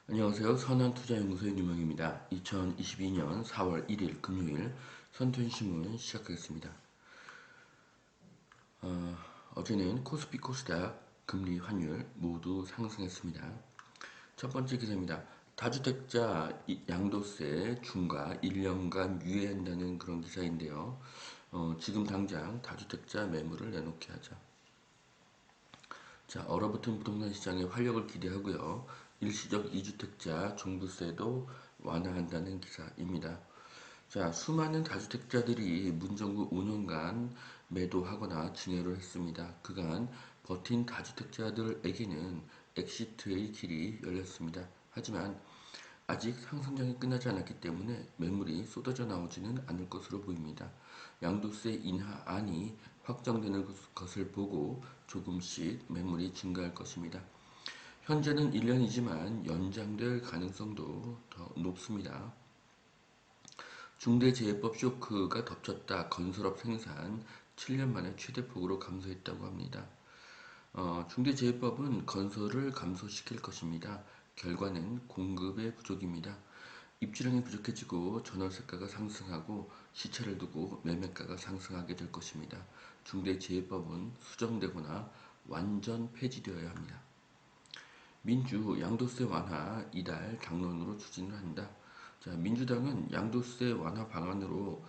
안녕하세요. 선한투자연구소의 유명입니다. 2022년 4월 1일 금요일 선투신문 시작하겠습니다. 어제는 코스피 코스닥 금리 환율 모두 상승했습니다. 첫 번째 기사입니다. 다주택자 양도세 중과 1년간 유예한다는 그런 기사인데요. 지금 당장 다주택자 매물을 내놓게 하자. 자, 얼어붙은 부동산 시장의 활력을 기대하고요. 일시적 2주택자 종부세도 완화한다는 기사입니다. 자, 수많은 다주택자들이 문정부 5년간 매도하거나 증여를 했습니다. 그간 버틴 다주택자들에게는 엑시트의 길이 열렸습니다. 하지만 아직 상승장이 끝나지 않았기 때문에 매물이 쏟아져 나오지는 않을 것으로 보입니다. 양도세 인하안이 확정되는 것을 보고 조금씩 매물이 증가할 것입니다. 현재는 1년이지만 연장될 가능성도 더 높습니다. 중대재해법 쇼크가 덮쳤다. 건설업 생산 7년 만에 최대폭으로 감소했다고 합니다. 중대재해법은 건설을 감소시킬 것입니다. 결과는 공급의 부족입니다. 입주량이 부족해지고 전월세가가 상승하고 시차를 두고 매매가가 상승하게 될 것입니다. 중대재해법은 수정되거나 완전 폐지되어야 합니다. 민주 양도세 완화 이달 당론으로 추진을 한다. 자, 민주당은 양도세 완화 방안으로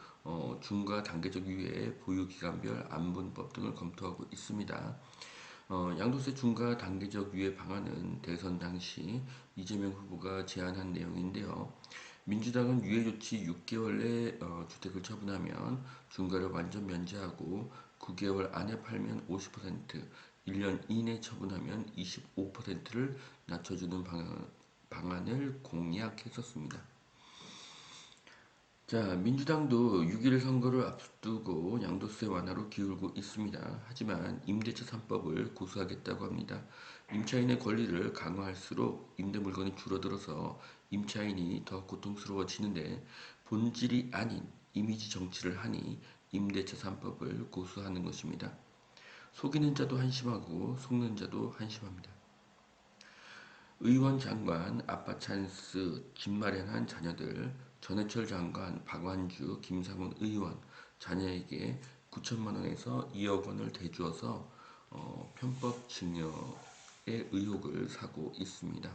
중과 단계적 유예, 보유기간별 안분법 등을 검토하고 있습니다. 양도세 중과 단계적 유예 방안은 대선 당시 이재명 후보가 제안한 내용인데요. 민주당은 유예 조치 6개월 내 주택을 처분하면 중과를 완전 면제하고 9개월 안에 팔면 50%, 1년 이내 처분하면 25%를 낮춰주는 방안을 공약했었습니다. 자, 민주당도 6일 선거를 앞두고 양도세 완화로 기울고 있습니다. 하지만 임대차 3법을 고수하겠다고 합니다. 임차인의 권리를 강화할수록 임대 물건이 줄어들어서 임차인이 더 고통스러워지는데 본질이 아닌 이미지 정치를 하니 임대차 3법을 고수하는 것입니다. 속이는 자도 한심하고 속는 자도 한심합니다. 의원 장관 아빠 찬스 집 마련한 자녀들 전해철 장관 박완주 김상훈 의원 자녀에게 9천만 원에서 2억 원을 대주어서 편법 증여의 의혹을 사고 있습니다.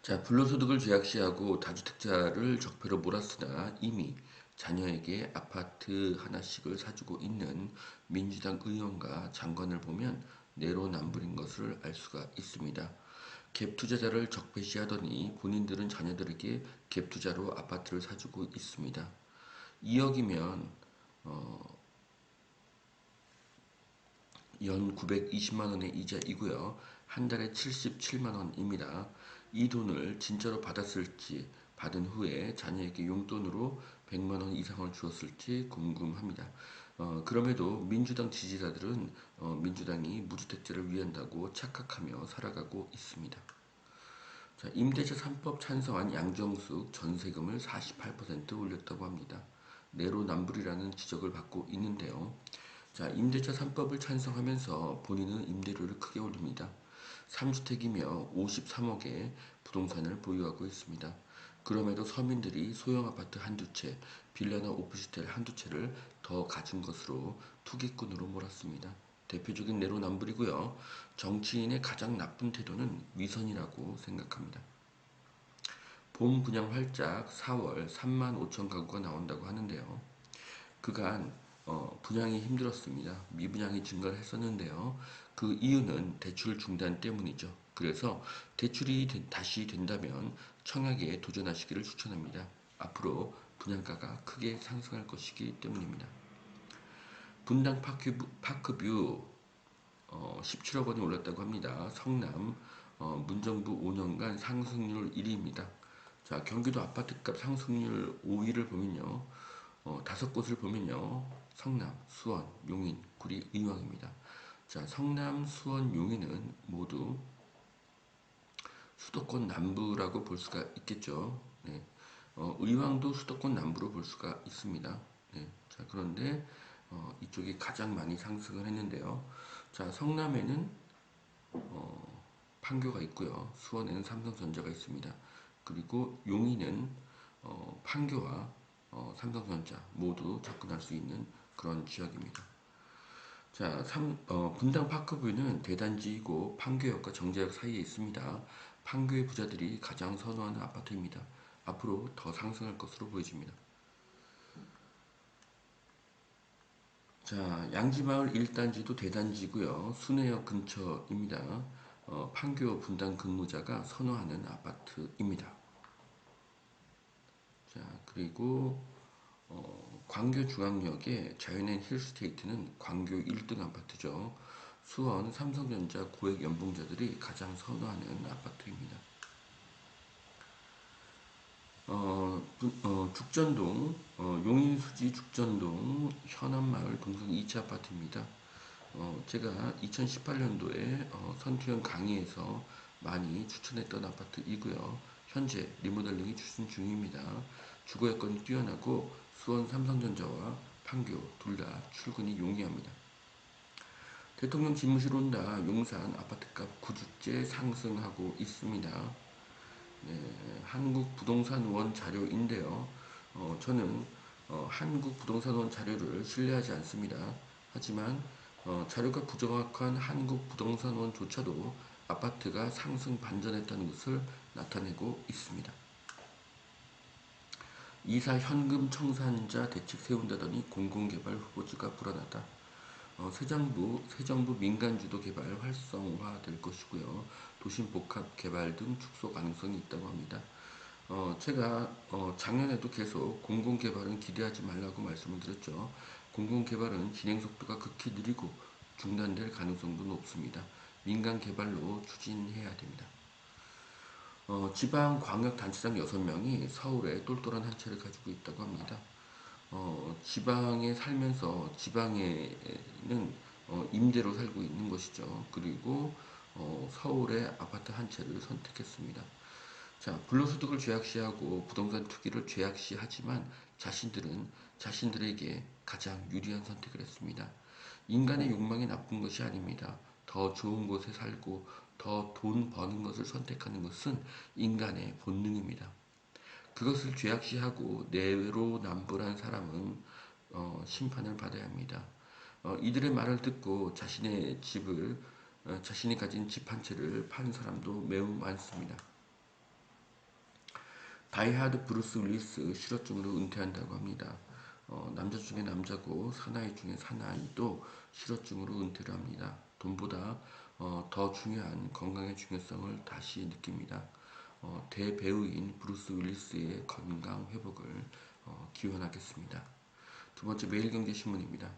자, 불로소득을 제약시하고 다주택자를 적폐로 몰았으나 이미 자녀에게 아파트 하나씩을 사주고 있는 민주당 의원과 장관을 보면 내로남불인 것을 알 수가 있습니다. 갭 투자자를 적폐시하더니 본인들은 자녀들에게 갭 투자로 아파트를 사주고 있습니다. 2억이면 연 920만 원의 이자이고요. 한 달에 77만 원입니다. 이 돈을 진짜로 받았을지 받은 후에 자녀에게 용돈으로 100만 원 이상을 주었을지 궁금합니다. 그럼에도 민주당 지지자들은 민주당이 무주택자를 위한다고 착각하며 살아가고 있습니다. 자, 임대차 3법 찬성한 양정숙 전세금을 48% 올렸다고 합니다. 내로남불이라는 지적을 받고 있는데요. 자, 임대차 3법을 찬성하면서 본인은 임대료를 크게 올립니다. 3주택이며 53억의 부동산을 보유하고 있습니다. 그럼에도 서민들이 소형 아파트 한두 채, 빌라나 오피스텔 한두 채를 더 가진 것으로 투기꾼으로 몰았습니다. 대표적인 내로남불이고요. 정치인의 가장 나쁜 태도는 위선이라고 생각합니다. 봄 분양 활짝 4월 3만 5천 가구가 나온다고 하는데요. 그간 분양이 힘들었습니다. 미분양이 증가를 했었는데요. 그 이유는 대출 중단 때문이죠. 그래서 대출이 다시 된다면 청약에 도전하시기를 추천합니다. 앞으로 분양가가 크게 상승할 것이기 때문입니다. 분당 파크뷰 17억 원이 올랐다고 합니다. 성남 문정부 5년간 상승률 1위입니다. 자, 경기도 아파트값 상승률 5위를 보면요. 5곳을 보면요. 성남, 수원, 용인, 구리, 의왕입니다. 자, 성남, 수원, 용인은 모두 수도권 남부라고 볼 수가 있겠죠. 네. 의왕도 수도권 남부로 볼 수가 있습니다. 네. 자, 그런데 이쪽이 가장 많이 상승을 했는데요. 자, 성남에는 판교가 있고요. 수원에는 삼성전자가 있습니다. 그리고 용인은 판교와 삼성전자 모두 접근할 수 있는 그런 지역입니다. 자, 분당 파크뷰는 대단지이고 판교역과 정자역 사이에 있습니다. 판교의 부자들이 가장 선호하는 아파트입니다. 앞으로 더 상승할 것으로 보여집니다. 자, 양지마을 1단지도 대단지고요. 순회역 근처입니다. 판교 분당 근무자가 선호하는 아파트입니다. 자, 그리고 광교중앙역의 자연앤 힐스테이트는 광교 1등 아파트죠. 수원 삼성전자 고액 연봉자들이 가장 선호하는 아파트입니다. 죽전동, 용인수지 죽전동 현암마을 동성 2차 아파트입니다. 제가 2018년도에 선투형 강의에서 많이 추천했던 아파트이고요. 현재 리모델링이 추진 중입니다. 주거 여건이 뛰어나고 수원 삼성전자와 판교 둘 다 출근이 용이합니다. 대통령 집무실 온다. 용산 아파트값 9주째 상승하고 있습니다. 네, 한국부동산원 자료인데요. 저는 한국부동산원 자료를 신뢰하지 않습니다. 하지만 자료가 부정확한 한국부동산원조차도 아파트가 상승 반전했다는 것을 나타내고 있습니다. 이사 현금 청산자 대책 세운다더니 공공개발 후보지가 불안하다. 새 정부 민간주도 개발 활성화될 것이고요. 도심 복합 개발 등 축소 가능성이 있다고 합니다. 제가 작년에도 계속 공공개발은 기대하지 말라고 말씀을 드렸죠. 공공개발은 진행 속도가 극히 느리고 중단될 가능성도 높습니다. 민간 개발로 추진해야 됩니다. 지방광역단체장 6명이 서울에 똘똘한 한 채를 가지고 있다고 합니다. 지방에 살면서 지방에는 임대로 살고 있는 것이죠. 그리고 서울의 아파트 한 채를 선택했습니다. 자, 불로소득을 죄악시하고 부동산 투기를 죄악시하지만 자신들은 자신들에게 가장 유리한 선택을 했습니다. 인간의 욕망이 나쁜 것이 아닙니다. 더 좋은 곳에 살고 더 돈 버는 것을 선택하는 것은 인간의 본능입니다. 그것을 죄악시하고 내로남불한 사람은 심판을 받아야 합니다. 이들의 말을 듣고 자신이 가진 집 한 채를 판 사람도 매우 많습니다. 다이하드 브루스 윌리스 실어증으로 은퇴한다고 합니다. 남자 중에 남자고 사나이 중에 사나이도 실어증으로 은퇴를 합니다. 돈보다 더 중요한 건강의 중요성을 다시 느낍니다. 대배우인 브루스 윌리스의 건강 회복을 기원하겠습니다. 두 번째 매일경제신문입니다.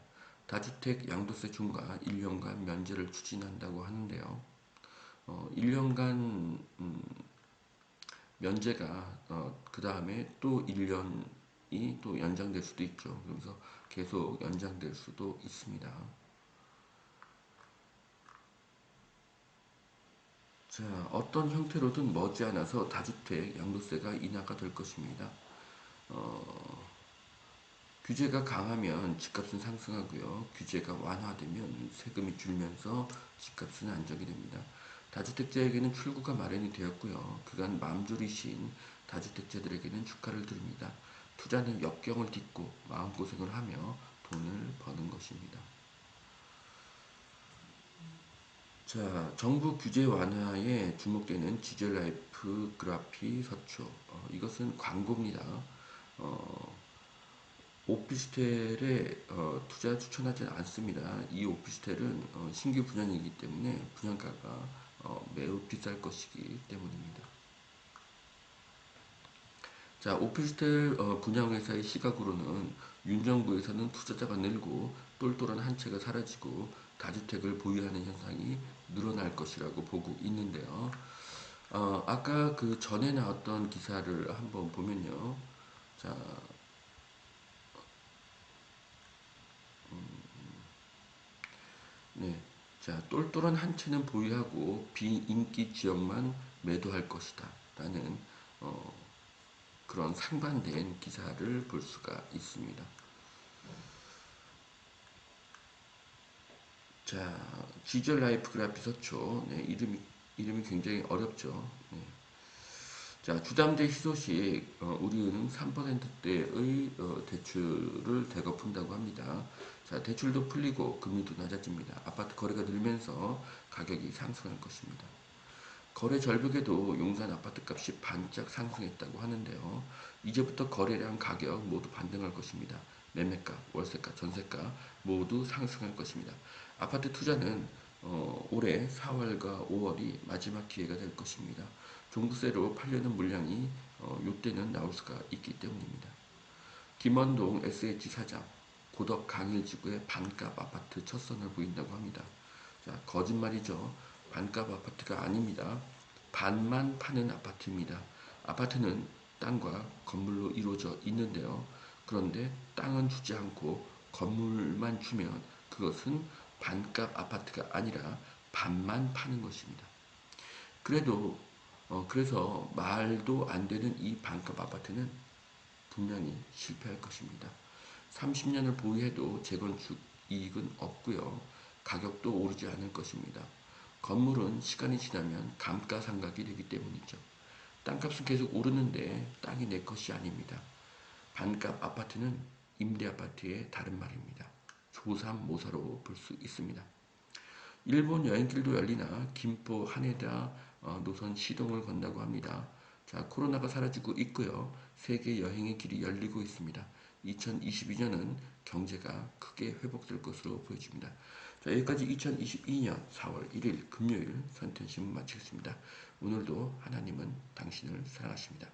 다주택 양도세 중과 1년간 면제를 추진한다고 하는데요. 1년간 면제가 그 다음에 또 1년이 또 연장될 수도 있죠. 그래서 계속 연장될 수도 있습니다. 자, 어떤 형태로든 머지않아서 다주택 양도세가 인하가 될 것입니다. 규제가 강하면 집값은 상승하고요. 규제가 완화되면 세금이 줄면서 집값은 안정이 됩니다. 다주택자에게는 출구가 마련이 되었고요. 그간 맘졸이신 다주택자들에게는 축하를 드립니다. 투자는 역경을 딛고 마음고생을 하며 돈을 버는 것입니다. 자, 정부 규제 완화에 주목되는 지젤라이프 그라피 서초. 이것은 광고입니다. 어, 오피스텔에 투자 추천하지 않습니다. 이 오피스텔은 신규 분양이기 때문에 분양가가 매우 비쌀 것이기 때문입니다. 자, 오피스텔 분양회사의 시각으로는 윤 정부에서는 투자자가 늘고 똘똘한 한 채가 사라지고 다주택을 보유하는 현상이 늘어날 것이라고 보고 있는데요. 아까 그 전에 나왔던 기사를 한번 보면요. 자, 네. 자, 똘똘한 한 채는 보유하고 비인기 지역만 매도할 것이다. 라는 그런 상반된 기사를 볼 수가 있습니다. 자, 지젤 라이프 그래픽 서초. 네, 이름이 이름이 굉장히 어렵죠. 네. 자, 주담대 희소식 우리은행 3%대의 대출을 대거 푼다고 합니다. 자, 대출도 풀리고 금리도 낮아집니다. 아파트 거래가 늘면서 가격이 상승할 것입니다. 거래 절벽에도 용산 아파트 값이 반짝 상승했다고 하는데요. 이제부터 거래량, 가격 모두 반등할 것입니다. 매매가, 월세가, 전세가 모두 상승할 것입니다. 아파트 투자는 올해 4월과 5월이 마지막 기회가 될 것입니다. 종부세로 팔려는 물량이 이때는 나올 수가 있기 때문입니다. 김원동 SH 사장, 고덕 강일지구의 반값 아파트 첫 선을 보인다고 합니다. 자, 거짓말이죠. 반값 아파트가 아닙니다. 반만 파는 아파트입니다. 아파트는 땅과 건물로 이루어져 있는데요. 그런데 땅은 주지 않고 건물만 주면 그것은 반값 아파트가 아니라 반만 파는 것입니다. 그래서 말도 안 되는 이 반값 아파트는 분명히 실패할 것입니다. 30년을 보유해도 재건축 이익은 없고요. 가격도 오르지 않을 것입니다. 건물은 시간이 지나면 감가상각이 되기 때문이죠. 땅값은 계속 오르는데 땅이 내 것이 아닙니다. 반값 아파트는 임대 아파트의 다른 말입니다. 조삼모사로 볼 수 있습니다. 일본 여행길도 열리나 김포 하네다 노선 시동을 건다고 합니다. 자, 코로나가 사라지고 있고요. 세계 여행의 길이 열리고 있습니다. 2022년은 경제가 크게 회복될 것으로 보여집니다. 자, 여기까지 2022년 4월 1일 금요일 선텐신문 마치겠습니다. 오늘도 하나님은 당신을 사랑하십니다.